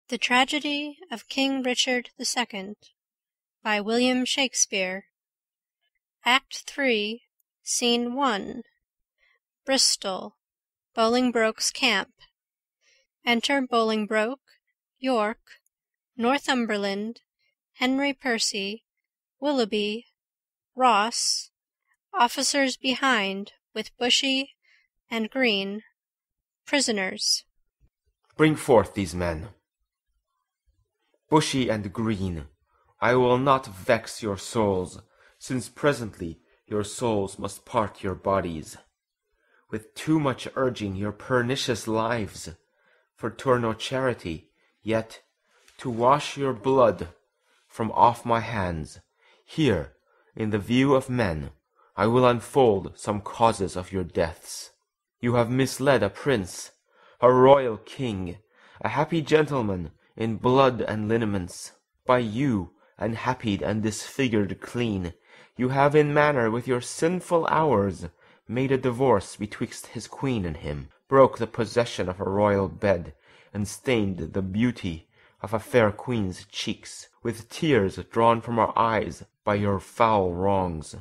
The Tragedy of King Richard II by William Shakespeare. Act 3, Scene 1. Bristol, Bolingbroke's camp. Enter Bolingbroke, York, Northumberland, Henry Percy, Willoughby, Ross, officers behind with Bushy and Green, prisoners. Bring forth these men. Bushy and Green, I will not vex your souls, since presently your souls must part your bodies. With too much urging your pernicious lives, for 'twere no charity, yet to wash your blood from off my hands, here, in the view of men, I will unfold some causes of your deaths. You have misled a prince, a royal king, a happy gentleman, in blood and lineaments. By you, unhappied and disfigured clean, you have in manner with your sinful hours made a divorce betwixt his queen and him, broke the possession of a royal bed, and stained the beauty of a fair queen's cheeks with tears drawn from her eyes by your foul wrongs.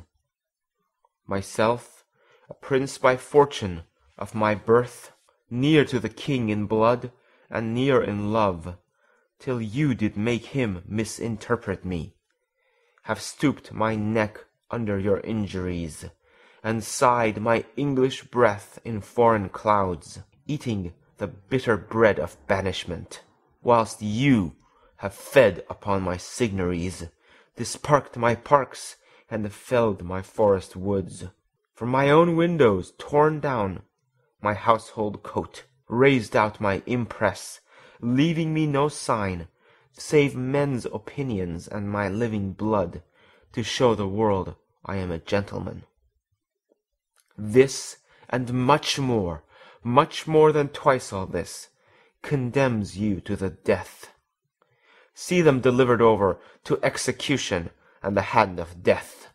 Myself, a prince by fortune of my birth, near to the king in blood and near in love, till you did make him misinterpret me, have stooped my neck under your injuries, and sighed my English breath in foreign clouds, eating the bitter bread of banishment, whilst you have fed upon my signories, disparked my parks, and felled my forest woods. From my own windows torn down my household coat, raised out my impress, leaving me no sign, save men's opinions and my living blood, to show the world I am a gentleman. This, and much more than twice all this, condemns you to the death. See them delivered over to execution and the hand of death.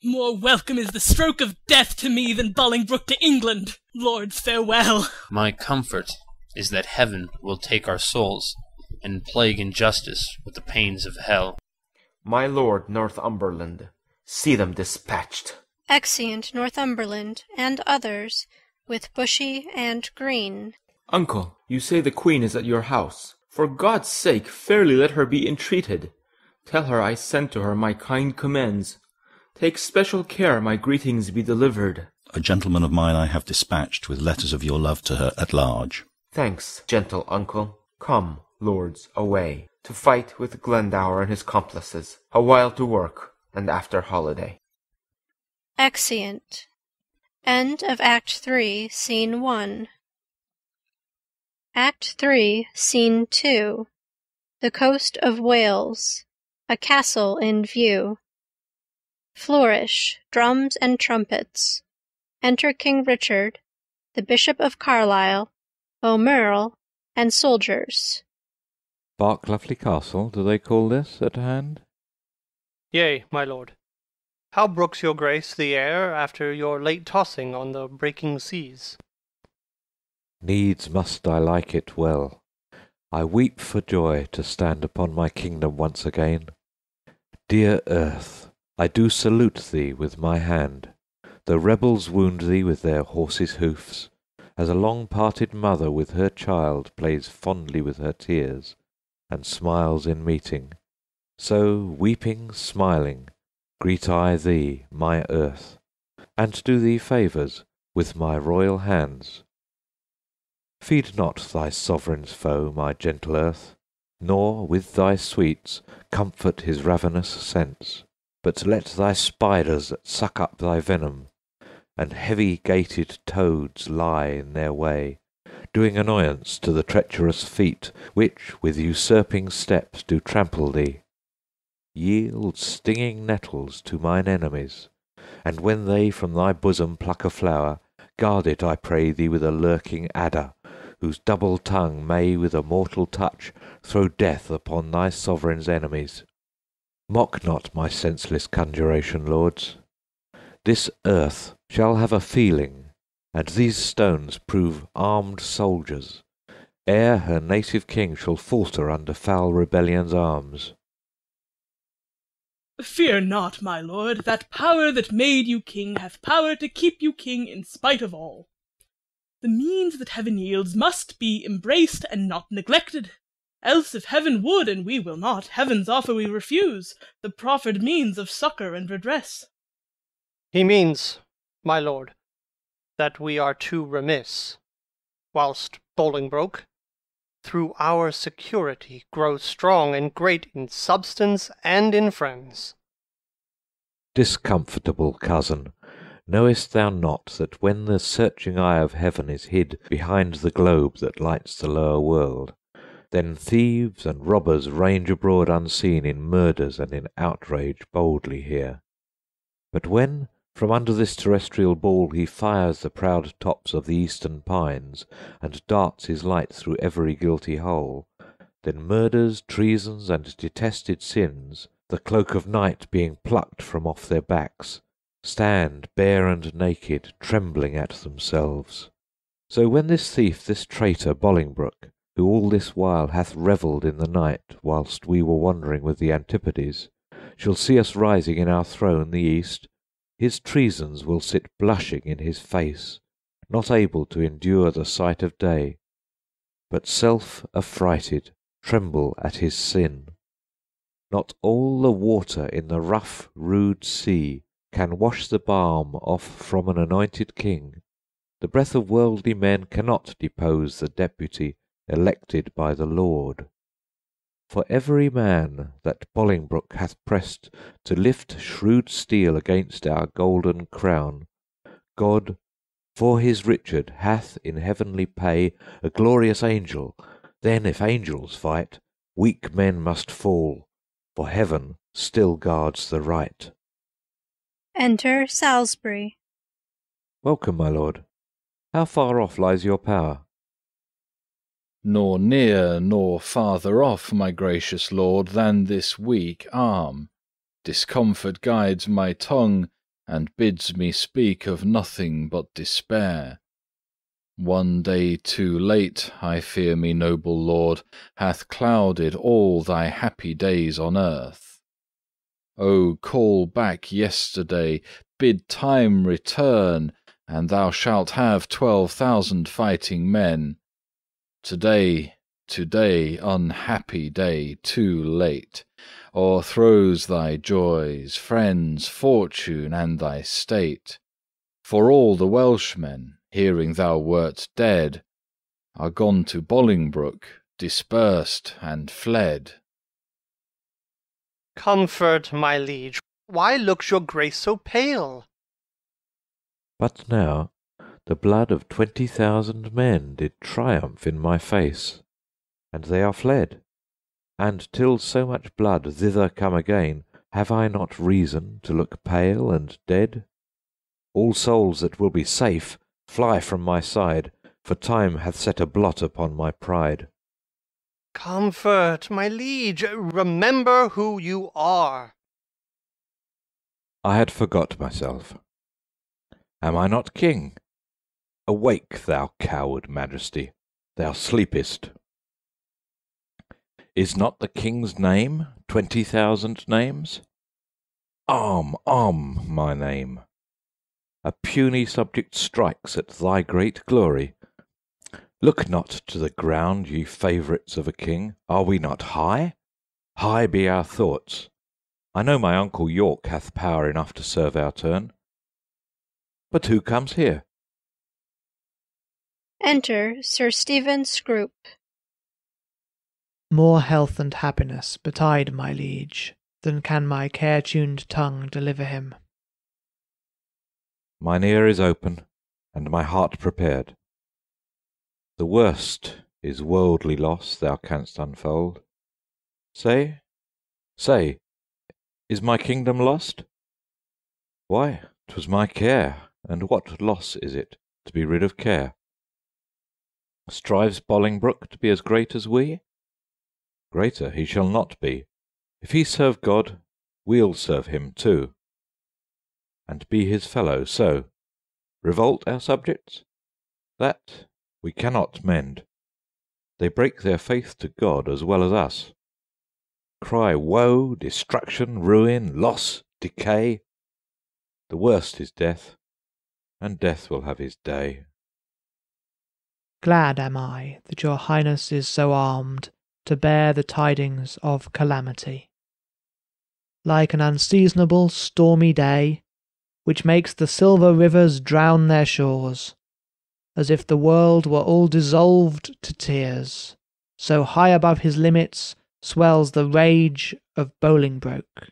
More welcome is the stroke of death to me than Bolingbroke to England. Lords, farewell. My comfort is that heaven will take our souls, and plague injustice with the pains of hell. My lord Northumberland, see them dispatched. Exeunt Northumberland and others, with Bushy and Green. Uncle, you say the queen is at your house. For God's sake, fairly let her be entreated. Tell her I sent to her my kind commends. Take special care my greetings be delivered. A gentleman of mine I have dispatched with letters of your love to her at large. Thanks, gentle uncle. Come, lords, away, to fight with Glendower and his complices, a while to work, and after holiday. Exeunt. End of Act 3, Scene 1. Act 3, Scene 2. The coast of Wales. A castle in view. Flourish, drums and trumpets. Enter King Richard, the Bishop of Carlisle, O'Merle, and soldiers. Berkeley Castle, do they call this at hand? Yea, my lord. How brooks your grace the air after your late tossing on the breaking seas? Needs must I like it well. I weep for joy to stand upon my kingdom once again. Dear earth, I do salute thee with my hand. The rebels wound thee with their horses' hoofs, as a long-parted mother with her child plays fondly with her tears, and smiles in meeting. So, weeping, smiling, greet I thee, my earth, and do thee favours with my royal hands. Feed not thy sovereign's foe, my gentle earth, nor with thy sweets comfort his ravenous sense, but let thy spiders suck up thy venom, and heavy-gated toads lie in their way, doing annoyance to the treacherous feet, which with usurping steps do trample thee. Yield stinging nettles to mine enemies, and when they from thy bosom pluck a flower, guard it, I pray thee, with a lurking adder, whose double tongue may with a mortal touch throw death upon thy sovereign's enemies. Mock not my senseless conjuration, lords. This earth shall have a feeling, and these stones prove armed soldiers, ere her native king shall falter under foul rebellion's arms. Fear not, my lord, that power that made you king hath power to keep you king in spite of all. The means that heaven yields must be embraced and not neglected. Else if heaven would, and we will not, heaven's offer we refuse, the proffered means of succour and redress. He means, my lord, that we are too remiss, whilst Bolingbroke, through our security, grows strong and great in substance and in friends. Discomfortable cousin, knowest thou not that when the searching eye of heaven is hid behind the globe that lights the lower world, then thieves and robbers range abroad unseen in murders and in outrage boldly here. But when from under this terrestrial ball he fires the proud tops of the eastern pines, and darts his light through every guilty hole, then murders, treasons, and detested sins, the cloak of night being plucked from off their backs, stand bare and naked, trembling at themselves. So when this thief, this traitor Bolingbroke, who all this while hath revelled in the night whilst we were wandering with the Antipodes, shall see us rising in our throne the east, his treasons will sit blushing in his face, not able to endure the sight of day, but self-affrighted, tremble at his sin. Not all the water in the rough, rude sea can wash the balm off from an anointed king. The breath of worldly men cannot depose the deputy elected by the Lord. For every man that Bolingbroke hath pressed to lift shrewd steel against our golden crown, God, for his Richard, hath in heavenly pay a glorious angel. Then if angels fight, weak men must fall, for heaven still guards the right. Enter Salisbury. Welcome, my lord. How far off lies your power? Nor near nor farther off, my gracious lord, than this weak arm. Discomfort guides my tongue, and bids me speak of nothing but despair. One day too late, I fear me, noble lord, hath clouded all thy happy days on earth. O call back yesterday, bid time return, and thou shalt have 12,000 fighting men. Today, unhappy day, too late, o'erthrows thy joys, friends, fortune, and thy state. For all the Welshmen, hearing thou wert dead, are gone to Bolingbroke, dispersed and fled. Comfort, my liege. Why looks your grace so pale? But now the blood of 20,000 men did triumph in my face, and they are fled. And till so much blood thither come again, have I not reason to look pale and dead? All souls that will be safe, fly from my side, for time hath set a blot upon my pride. Comfort, my liege. Remember who you are. I had forgot myself. Am I not king? Awake, thou coward majesty, thou sleepest. Is not the king's name 20,000 names? Arm, my name. A puny subject strikes at thy great glory. Look not to the ground, ye favourites of a king. Are we not high? High be our thoughts. I know my uncle York hath power enough to serve our turn. But who comes here? Enter Sir Stephen Scroop. More health and happiness betide my liege than can my care-tuned tongue deliver him. Mine ear is open, and my heart prepared. The worst is worldly loss thou canst unfold. Say, is my kingdom lost? Why, 'twas my care, and what loss is it to be rid of care? Strives Bolingbroke to be as great as we? Greater he shall not be. If he serve God, we'll serve him too, and be his fellow. So, revolt our subjects? That we cannot mend. They break their faith to God as well as us. Cry woe, destruction, ruin, loss, decay. The worst is death, and death will have his day. Glad am I that your highness is so armed to bear the tidings of calamity. Like an unseasonable stormy day, which makes the silver rivers drown their shores, as if the world were all dissolved to tears, so high above his limits swells the rage of Bolingbroke,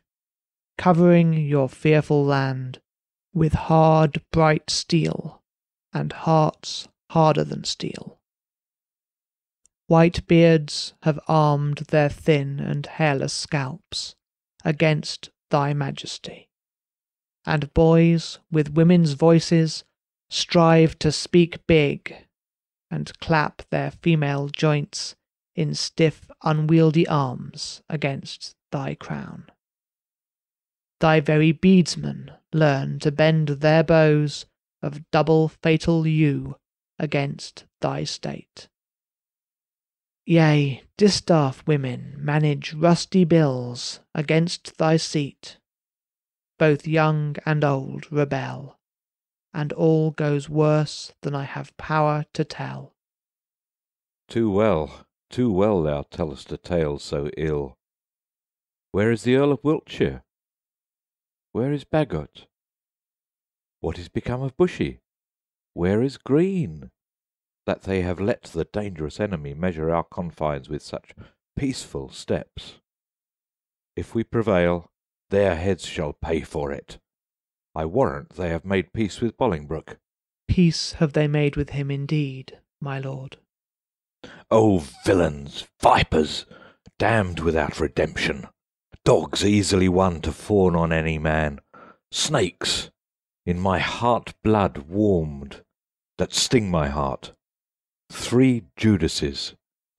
covering your fearful land with hard bright steel, and hearts harder than steel. White beards have armed their thin and hairless scalps against thy majesty, and boys with women's voices strive to speak big, and clap their female joints in stiff unwieldy arms against thy crown. Thy very beadsmen learn to bend their bows of double fatal yew against thy state. Yea, distaff women manage rusty bills against thy seat. Both young and old rebel, and all goes worse than I have power to tell. Too well thou tellest a tale so ill. Where is the Earl of Wiltshire? Where is Bagot? What is become of Bushy? Where is Green? That they have let the dangerous enemy measure our confines with such peaceful steps. If we prevail, their heads shall pay for it. I warrant they have made peace with Bolingbroke. Peace have they made with him indeed, my lord. O villains, vipers, damned without redemption, dogs easily won to fawn on any man, snakes, in my heart blood warmed, that sting my heart. 3 Judases,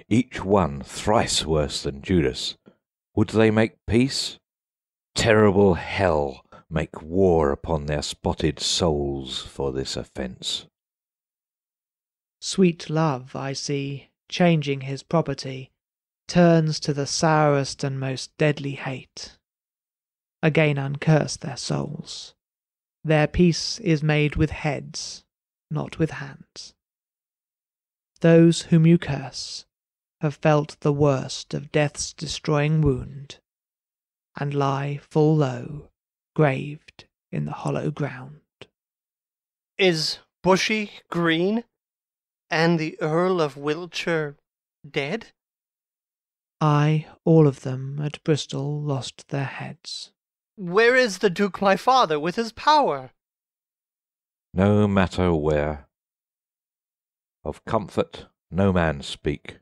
each one thrice worse than Judas. Would they make peace? Terrible hell make war upon their spotted souls for this offence. Sweet love, I see, changing his property, turns to the sourest and most deadly hate. Again uncurse their souls. Their peace is made with heads, not with hands. Those whom you curse have felt the worst of death's destroying wound, and lie full low, graved in the hollow ground. Is Bushy Green and the Earl of Wiltshire dead? Aye, all of them at Bristol lost their heads. Where is the Duke my father with his power? No matter where. Of comfort no man speak.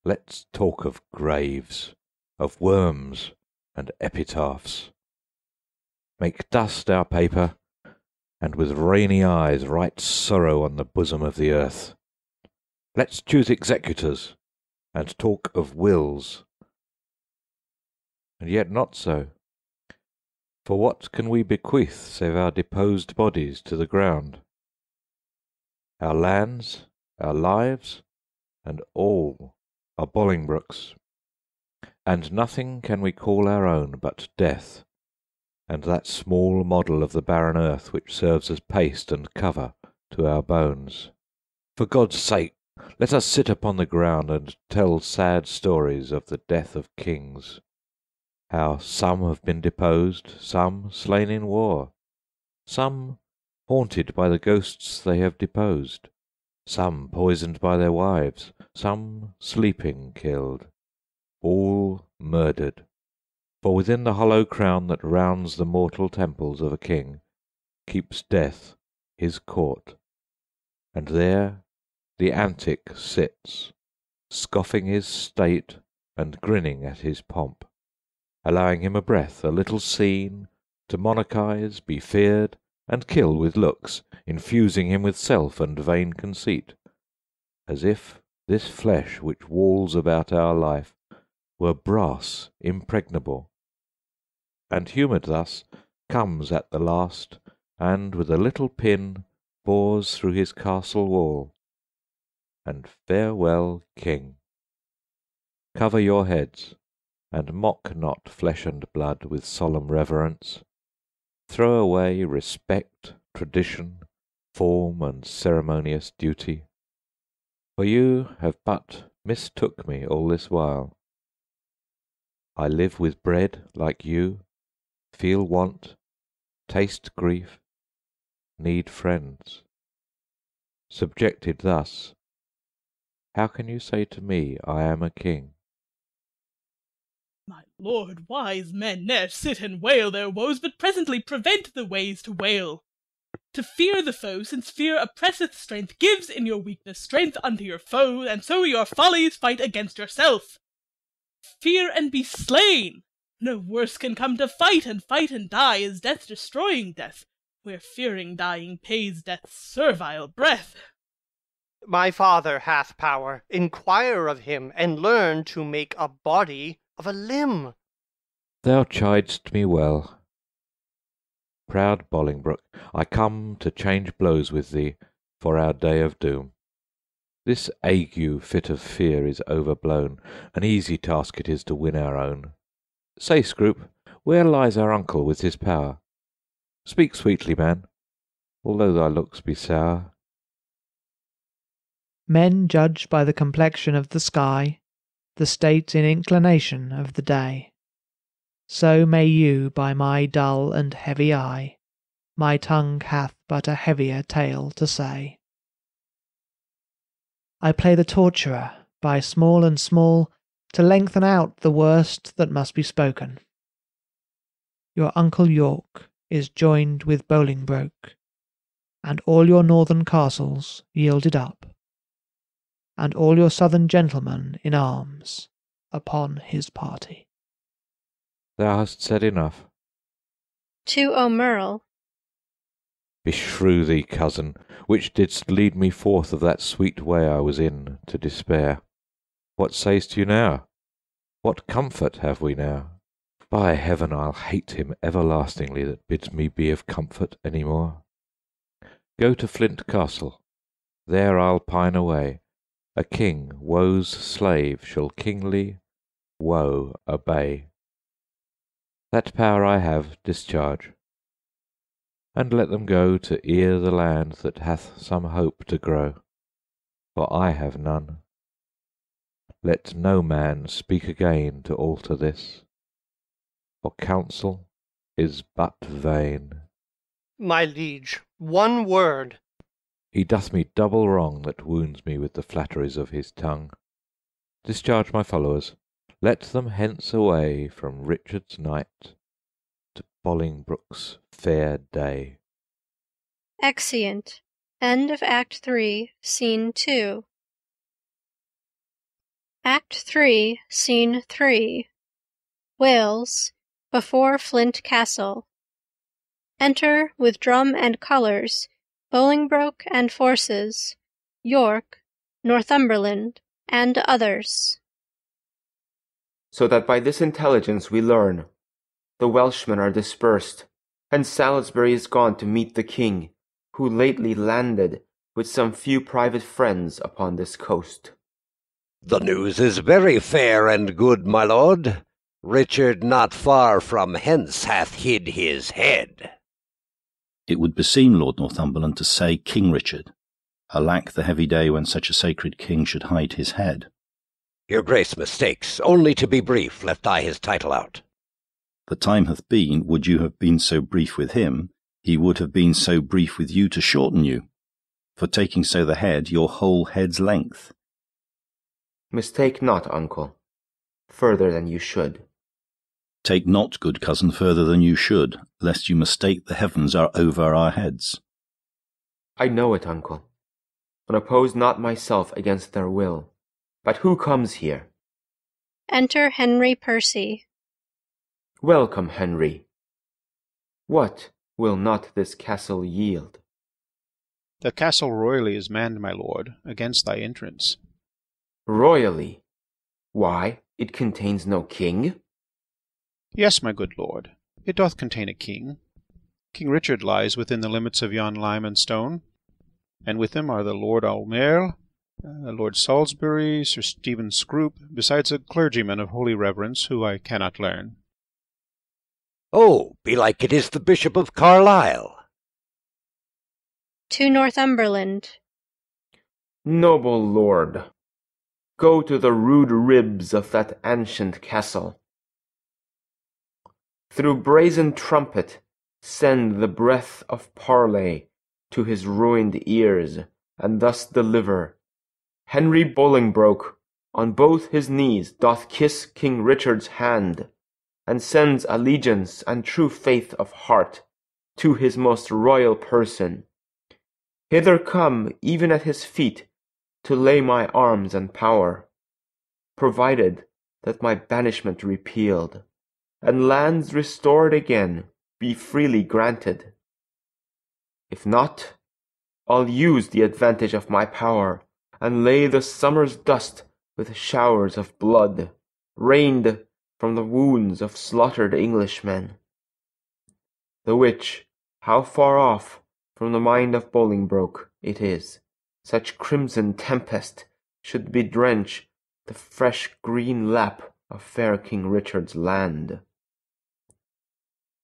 Let's talk of graves, of worms and epitaphs. Make dust our paper, and with rainy eyes write sorrow on the bosom of the earth. Let's choose executors, and talk of wills. And yet not so. For what can we bequeath save our deposed bodies to the ground? Our lands, our lives, and all are Bolingbroke's, and nothing can we call our own but death, and that small model of the barren earth which serves as paste and cover to our bones. For God's sake, let us sit upon the ground and tell sad stories of the death of kings, how some have been deposed, some slain in war, some haunted by the ghosts they have deposed, some poisoned by their wives, some sleeping killed, all murdered. For within the hollow crown that rounds the mortal temples of a king keeps death his court, and there the antic sits, scoffing his state and grinning at his pomp, allowing him a breath, a little scene, to monarchize, be feared, and kill with looks, infusing him with self and vain conceit, as if this flesh which walls about our life were brass impregnable, and humoured thus comes at the last, and with a little pin bores through his castle wall, and farewell king. Cover your heads, and mock not flesh and blood with solemn reverence. Throw away respect, tradition, form, and ceremonious duty. For you have but mistook me all this while. I live with bread like you, feel want, taste grief, need friends. Subjected thus, how can you say to me I am a king? My lord, wise men ne'er sit and wail their woes, but presently prevent the ways to wail. To fear the foe, since fear oppresseth strength, gives in your weakness strength unto your foe, and so your follies fight against yourself. Fear and be slain! No worse can come to fight and die is death destroying death, where fearing dying pays death's servile breath. My father hath power. Inquire of him, and learn to make a body of a limb. Thou chid'st me well. Proud Bolingbroke, I come to change blows with thee for our day of doom. This ague fit of fear is overblown, an easy task it is to win our own. Say, Scroop, where lies our uncle with his power? Speak sweetly, man, although thy looks be sour. Men judge by the complexion of the sky, the state and inclination of the day. So may you by my dull and heavy eye. My tongue hath but a heavier tale to say. I play the torturer by small and small to lengthen out the worst that must be spoken. Your uncle York is joined with Bolingbroke, and all your northern castles yielded up, and all your southern gentlemen in arms upon his party. Thou hast said enough. To O'Merle. Beshrew thee, cousin, which didst lead me forth of that sweet way I was in to despair. What say'st you now? What comfort have we now? By heaven, I'll hate him everlastingly that bids me be of comfort any more. Go to Flint Castle, there I'll pine away. A king, woe's slave, shall kingly woe obey. That power I have, discharge, and let them go to ear the land that hath some hope to grow, for I have none. Let no man speak again to alter this, for counsel is but vain. My liege, one word. He doth me double wrong that wounds me with the flatteries of his tongue. Discharge my followers, let them hence away from Richard's night to Bolingbroke's fair day. Exeunt. End of Act 3, Scene 2. Act 3, Scene 3. Wales, before Flint Castle. Enter, with drum and colours, Bolingbroke and forces, York, Northumberland, and others. So that by this intelligence we learn, the Welshmen are dispersed, and Salisbury is gone to meet the king, who lately landed with some few private friends upon this coast. The news is very fair and good, my lord. Richard not far from hence hath hid his head. It would beseem Lord Northumberland to say King Richard. Alack the heavy day when such a sacred king should hide his head. Your grace mistakes. Only to be brief, left I his title out. The time hath been, would you have been so brief with him, he would have been so brief with you to shorten you. For taking so the head, your whole head's length. Mistake not, uncle, further than you should. Take not, good cousin, further than you should, lest you mistake the heavens are over our heads. I know it, uncle, and oppose not myself against their will. But who comes here? Enter Henry Percy. Welcome, Henry. What will not this castle yield? The castle royally is manned, my lord, against thy entrance. Royally? Why, it contains no king? Yes, my good lord, it doth contain a king. King Richard lies within the limits of yon lime and stone, and with him are the Lord Aumerle, Lord Salisbury, Sir Stephen Scroop, besides a clergyman of holy reverence who I cannot learn. Oh, belike it is the Bishop of Carlisle. To Northumberland. Noble lord, go to the rude ribs of that ancient castle. Through brazen trumpet send the breath of parley to his ruined ears, and thus deliver. Henry Bolingbroke on both his knees doth kiss King Richard's hand, and sends allegiance and true faith of heart to his most royal person. Hither come even at his feet to lay my arms and power, provided that my banishment repealed, and lands restored again be freely granted. If not, I'll use the advantage of my power, and lay the summer's dust with showers of blood, rained from the wounds of slaughtered Englishmen. The which, how far off from the mind of Bolingbroke it is, such crimson tempest should bedrench the fresh green lap of fair King Richard's land.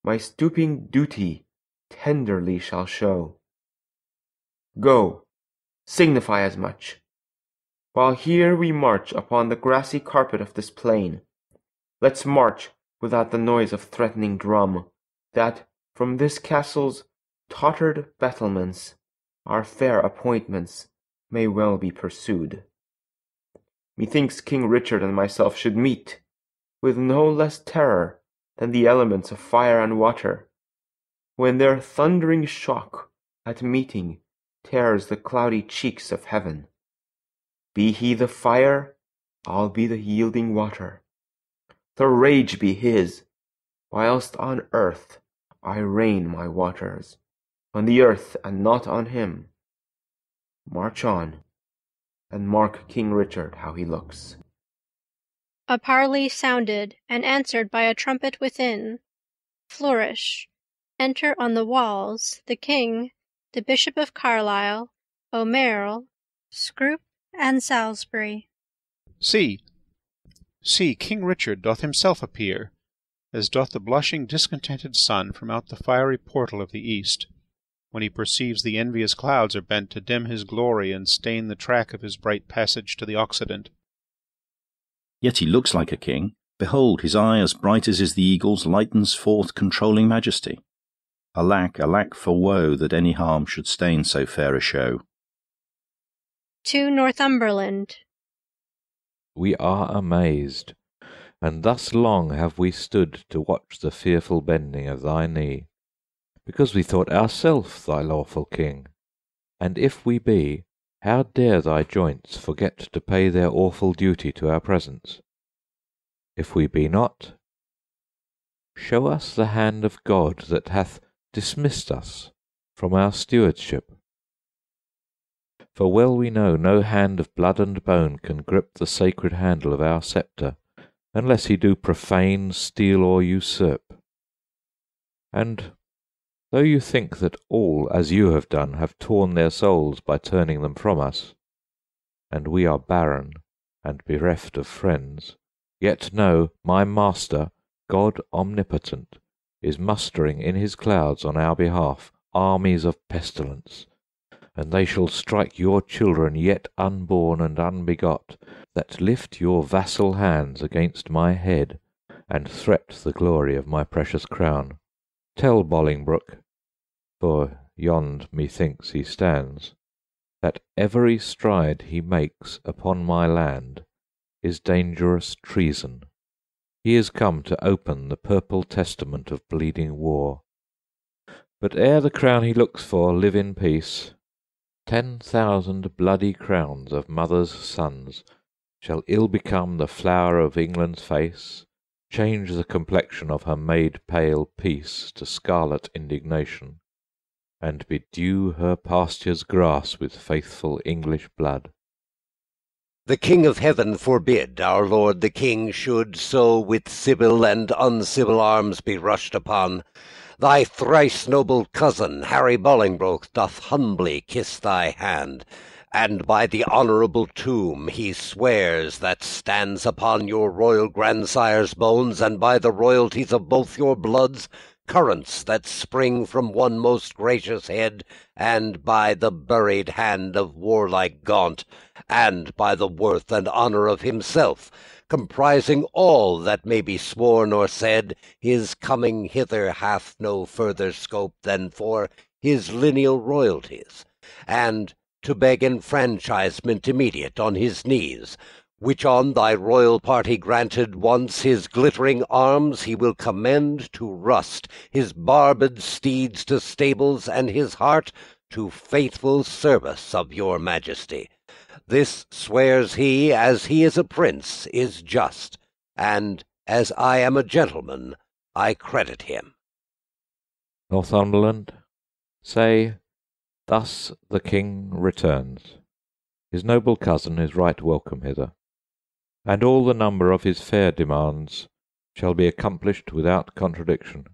My stooping duty tenderly shall show. Go, signify as much. While here we march upon the grassy carpet of this plain, let's march without the noise of threatening drum, that from this castle's tottered battlements our fair appointments may well be pursued. Methinks King Richard and myself should meet, with no less terror than the elements of fire and water, when their thundering shock at meeting tears the cloudy cheeks of heaven. Be he the fire, I'll be the yielding water. The rage be his, whilst on earth I rain my waters, on the earth and not on him. March on, and mark King Richard how he looks. A parley sounded, and answered by a trumpet within. Flourish. Enter on the walls the king, the Bishop of Carlisle, O'Merrill, Scroop, and Salisbury. See, King Richard doth himself appear, as doth the blushing discontented sun from out the fiery portal of the east, when he perceives the envious clouds are bent to dim his glory and stain the track of his bright passage to the Occident. Yet he looks like a king. Behold, his eye, as bright as is the eagle's, lightens forth controlling majesty. Alack, alack for woe, that any harm should stain so fair a show. To Northumberland. We are amazed, and thus long have we stood to watch the fearful bending of thy knee, because we thought ourself thy lawful king. And if we be, how dare thy joints forget to pay their awful duty to our presence? If we be not, show us the hand of God that hath dismissed us from our stewardship. For well we know no hand of blood and bone can grip the sacred handle of our sceptre, unless he do profane, steal, or usurp. And though you think that all, as you have done, have torn their souls by turning them from us, and we are barren and bereft of friends, yet know, my Master, God omnipotent, is mustering in his clouds on our behalf armies of pestilence, and they shall strike your children yet unborn and unbegot, that lift your vassal hands against my head, and threat the glory of my precious crown. Tell Bolingbroke, for yond methinks he stands, that every stride he makes upon my land is dangerous treason. He is come to open the purple testament of bleeding war. But ere the crown he looks for live in peace, 10,000 bloody crowns of mothers' sons shall ill become the flower of England's face, change the complexion of her made pale peace to scarlet indignation, and bedew her pastures grass with faithful English blood. The King of Heaven forbid our Lord the King should so with civil and uncivil arms be rushed upon. Thy thrice noble cousin, Harry Bolingbroke, doth humbly kiss thy hand, And by the honourable tomb he swears that stands upon your royal grandsire's bones, and by the royalties of both your bloods, currents that spring from one most gracious head, and by the buried hand of warlike Gaunt, and by the worth and honour of himself, comprising all that may be sworn or said, his coming hither hath no further scope than for his lineal royalties, and to beg enfranchisement immediate on his knees, which on thy royal party granted once, his glittering arms he will commend to rust, his barbed steeds to stables, and his heart to faithful service of your majesty. This swears he, as he is a prince, is just, and as I am a gentleman, I credit him. Northumberland, say, thus the king returns. His noble cousin is right welcome hither, and all the number of his fair demands shall be accomplished without contradiction.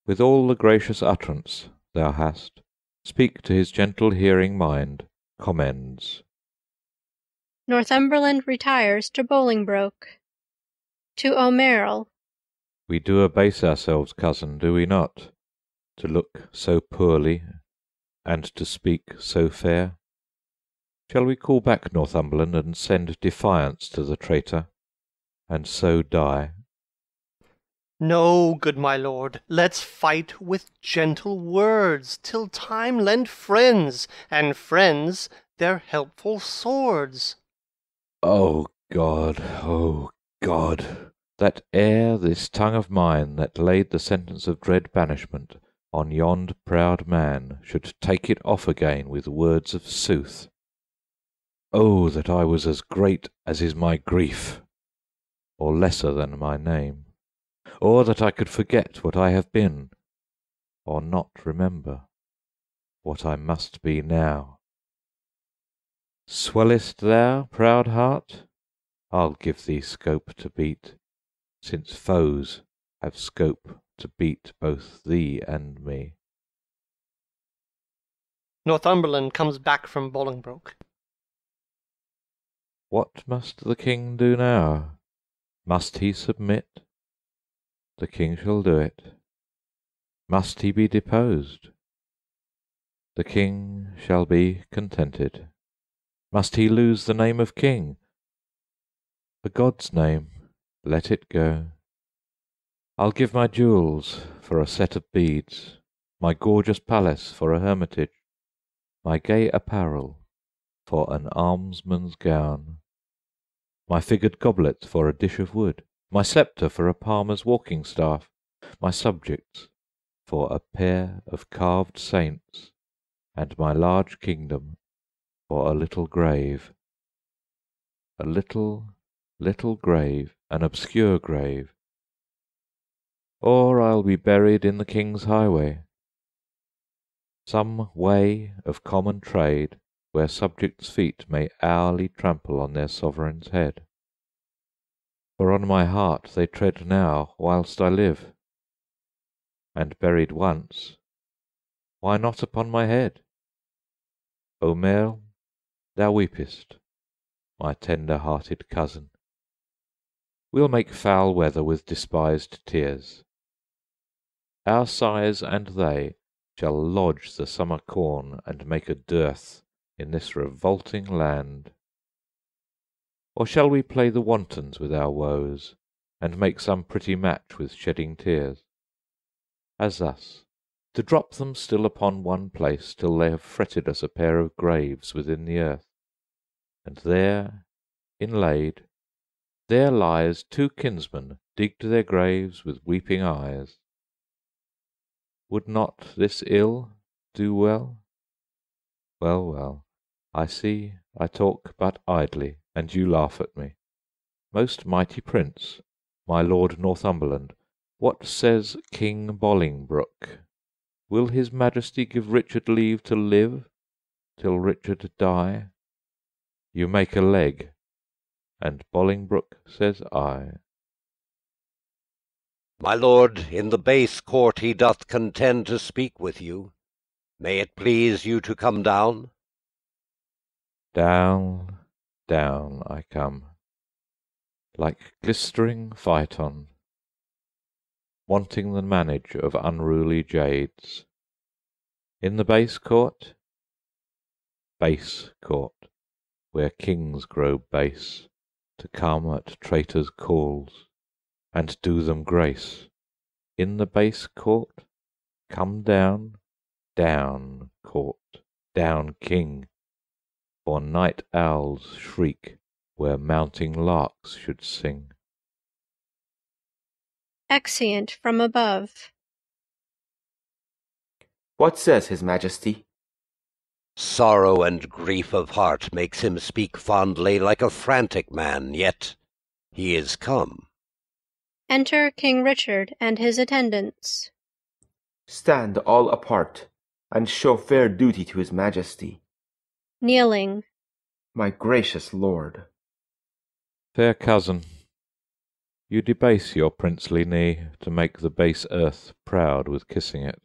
With all the gracious utterance thou hast, speak to his gentle hearing mind commends. Northumberland retires to Bolingbroke. To O'Merrill. We do abase ourselves, cousin, do we not, to look so poorly, and to speak so fair? Shall we call back Northumberland, and send defiance to the traitor, and so die? No, good my lord, let's fight with gentle words, till time lend friends, and friends their helpful swords. O God, that ere this tongue of mine, that laid the sentence of dread banishment on yond proud man, should take it off again with words of sooth. Oh, that I was as great as is my grief, or lesser than my name, or that I could forget what I have been, or not remember what I must be now. Swellest thou, proud heart? I'll give thee scope to beat, since foes have scope to beat both thee and me. Northumberland comes back from Bolingbroke. What must the king do now? Must he submit? The king shall do it. Must he be deposed? The king shall be contented. Must he lose the name of king? A God's name, let it go. I'll give my jewels for a set of beads, my gorgeous palace for a hermitage, my gay apparel for an almsman's gown, my figured goblet for a dish of wood, my sceptre for a palmer's walking staff, my subjects for a pair of carved saints, and my large kingdom for a little grave. A little grave, an obscure grave. Or I'll be buried in the king's highway, some way of common trade, where subjects' feet may hourly trample on their sovereign's head. For on my heart they tread now whilst I live, and buried once, why not upon my head? O Merle, thou weepest, my tender-hearted cousin. We'll make foul weather with despised tears. Our sighs and they shall lodge the summer corn, and make a dearth in this revolting land. Or shall we play the wantons with our woes, and make some pretty match with shedding tears? As thus, to drop them still upon one place, till they have fretted us a pair of graves within the earth, and there, inlaid, there lies two kinsmen digged their graves with weeping eyes. Would not this ill do well? Well, well, I see I talk but idly, and you laugh at me. Most mighty prince, my lord Northumberland, what says King Bolingbroke? Will his majesty give Richard leave to live till Richard die? You make a leg, and Bolingbroke says I. My lord, in the base court he doth contend to speak with you. May it please you to come down? Down, down I come, like glistering phaeton, wanting the manage of unruly jades. In the base court, where kings grow base, to come at traitors' calls, and do them grace. In the base court, come down, down, court, down, king, for night owls shriek where mounting larks should sing. Exeunt from above. What says his Majesty? Sorrow and grief of heart makes him speak fondly like a frantic man, yet he is come. Enter King Richard and his attendants. Stand all apart, and show fair duty to his Majesty. Kneeling. My gracious lord. Fair cousin, you debase your princely knee to make the base earth proud with kissing it.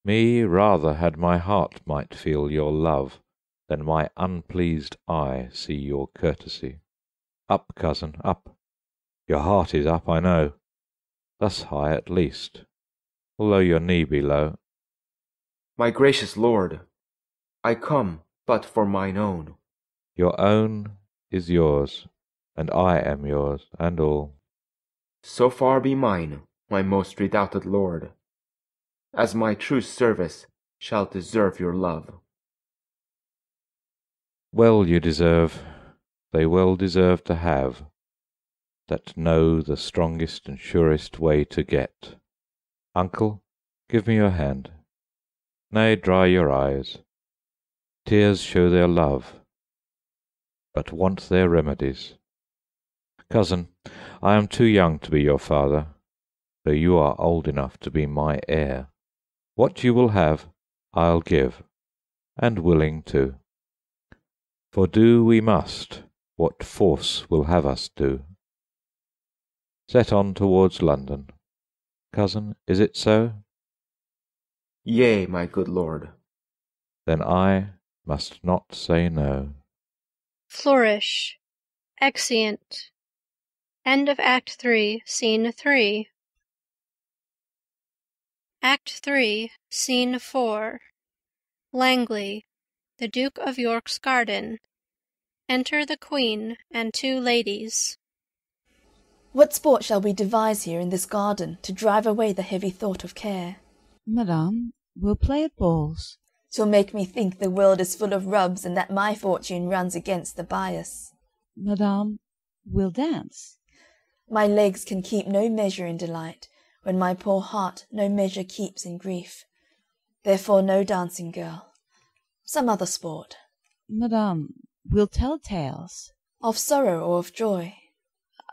Me rather had my heart might feel your love, than my unpleased eye see your courtesy. Up, cousin, up. Your heart is up, I know. Thus high at least, although your knee be low. My gracious lord, I come but for mine own. Your own is yours, and I am yours, and all. So far be mine, my most redoubted lord, as my true service shall deserve your love. Well you deserve, they well deserve to have, that know the strongest and surest way to get. Uncle, give me your hand. Nay, dry your eyes. Tears show their love, but want their remedies. Cousin, I am too young to be your father, though you are old enough to be my heir. What you will have, I'll give, and willing too. For do we must what force will have us do. Set on towards London. Cousin, is it so? Yea, my good lord. Then I must not say no. Flourish. Exeunt. End of Act 3, Scene 3. Act 3, Scene 4. Langley, the Duke of York's garden. Enter the Queen and 2 ladies. What sport shall we devise here in this garden to drive away the heavy thought of care? Madame, we'll play at balls. 'Twill make me think the world is full of rubs, and that my fortune runs against the bias. Madame, we'll dance. My legs can keep no measure in delight, when my poor heart no measure keeps in grief. Therefore no dancing, girl. Some other sport. Madame, we'll tell tales. Of sorrow or of joy?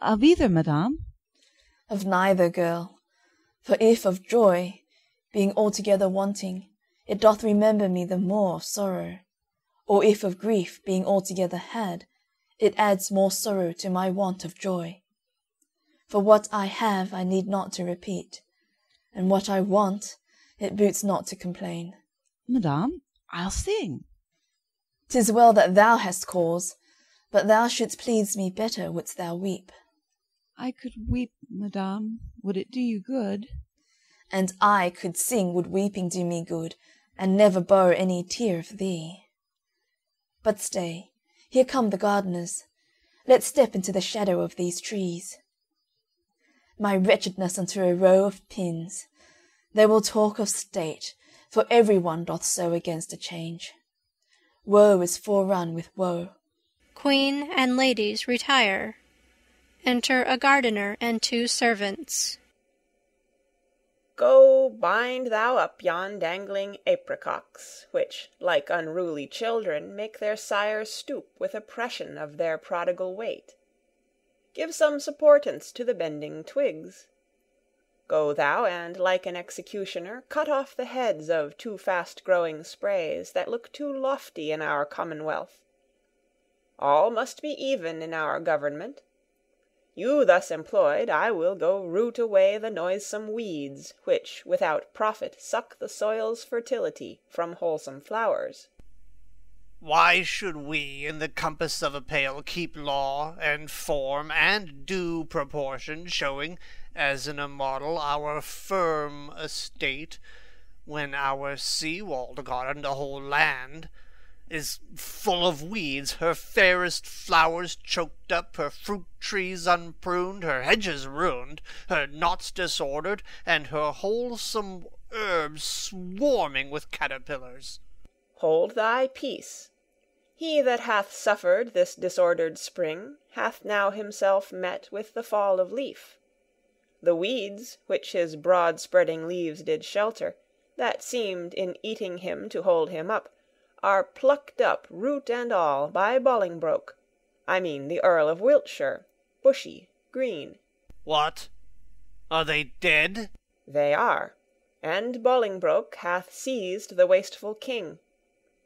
Of either, madame. Of neither, girl. For if of joy, being altogether wanting, it doth remember me the more of sorrow. Or if of grief, being altogether had, it adds more sorrow to my want of joy. For what I have I need not to repeat, and what I want it boots not to complain. Madame, I'll sing. 'Tis well that thou hast cause, but thou shouldst please me better wouldst thou weep. I could weep, madame, would it do you good? And I could sing would weeping do me good, and never borrow any tear of thee. But stay, here come the gardeners. Let's step into the shadow of these trees. My wretchedness unto a row of pins. They will talk of state, for every one doth so against a change. Woe is forerun with woe. Queen and ladies retire. Enter a gardener and 2 servants. Go, bind thou up yon dangling apricocks, which, like unruly children, make their sires stoop with oppression of their prodigal weight. Give some supportance to the bending twigs. Go thou and, like an executioner, cut off the heads of too fast-growing sprays that look too lofty in our commonwealth. All must be even in our government. You thus employed, I will go root away the noisome weeds, which without profit suck the soil's fertility from wholesome flowers. Why should we in the compass of a pale keep law and form and due proportion, showing, as in a model, our firm estate, when our sea-walled garden, the whole land, is full of weeds, her fairest flowers choked up, her fruit trees unpruned, her hedges ruined, her knots disordered, and her wholesome herbs swarming with caterpillars? Hold thy peace. He that hath suffered this disordered spring hath now himself met with the fall of leaf. The weeds, which his broad-spreading leaves did shelter, that seemed in eating him to hold him up, are plucked up, root and all, by Bolingbroke, I mean the Earl of Wiltshire, bushy, green. What? Are they dead? They are, and Bolingbroke hath seized the wasteful king.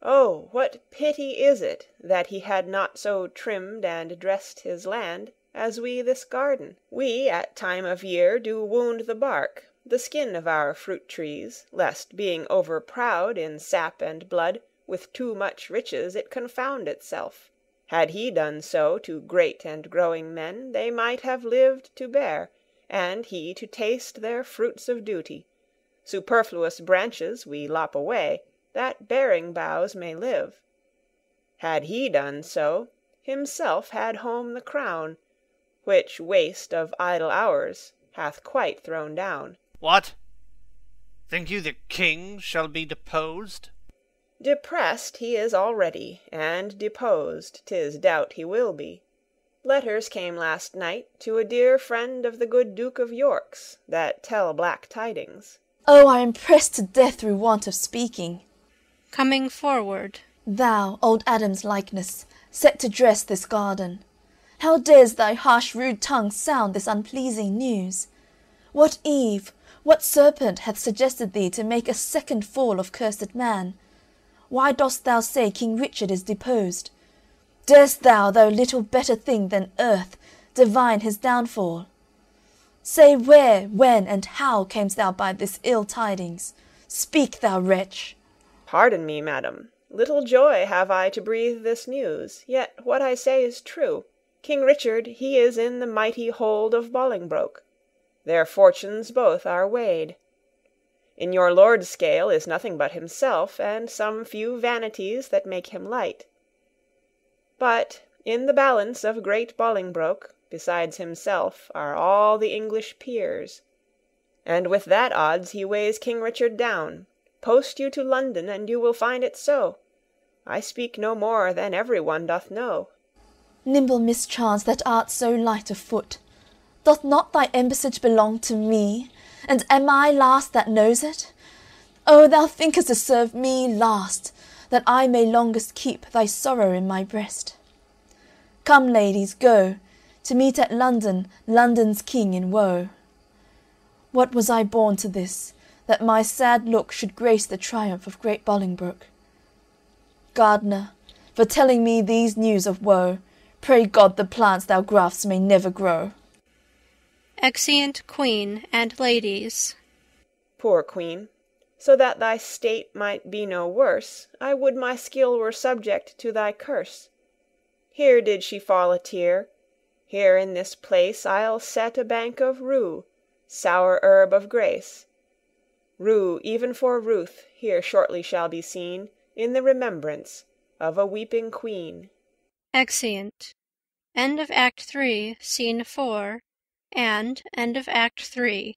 Oh, what pity is it that he had not so trimmed and dressed his land as we this garden? We at time of year do wound the bark, the skin of our fruit trees, lest being over proud in sap and blood, with too much riches it confound itself. Had he done so to great and growing men, they might have lived to bear, and he to taste their fruits of duty. Superfluous branches we lop away, that bearing boughs may live. Had he done so, himself had home the crown, which waste of idle hours hath quite thrown down. What? Think you the king shall be deposed? Depressed he is already, and deposed 'tis doubt he will be. Letters came last night to a dear friend of the good Duke of York's, that tell black tidings. Oh, I am pressed to death through want of speaking. Coming forward. Thou, old Adam's likeness, set to dress this garden, how dares thy harsh rude tongue sound this unpleasing news? What Eve, what serpent hath suggested thee to make a second fall of cursed man? Why dost thou say King Richard is deposed? Darest thou little better thing than earth, divine his downfall? Say where, when, and how camest thou by this ill tidings? Speak, thou wretch. Pardon me, madam. Little joy have I to breathe this news, yet what I say is true. King Richard he is in the mighty hold of Bolingbroke. Their fortunes both are weighed. In your lord's scale is nothing but himself, and some few vanities that make him light. But in the balance of great Bolingbroke, besides himself, are all the English peers. And with that odds he weighs King Richard down. Post you to London, and you will find it so. I speak no more than every one doth know. Nimble mischance that art so light of foot, doth not thy embassage belong to me, and am I last that knows it? Oh, thou thinkest to serve me last, that I may longest keep thy sorrow in my breast. Come, ladies, go, to meet at London London's king in woe. What was I born to this, that my sad look should grace the triumph of great Bolingbroke? Gardener, for telling me these news of woe, pray God the plants thou grafts may never grow. Exeunt Queen and ladies. Poor queen, so that thy state might be no worse, I would my skill were subject to thy curse. Here did she fall a tear, here in this place I'll set a bank of rue, sour herb of grace. Rue even for ruth here shortly shall be seen, in the remembrance of a weeping queen. Exeunt. End of Act 3, Scene 4, and end of Act 3.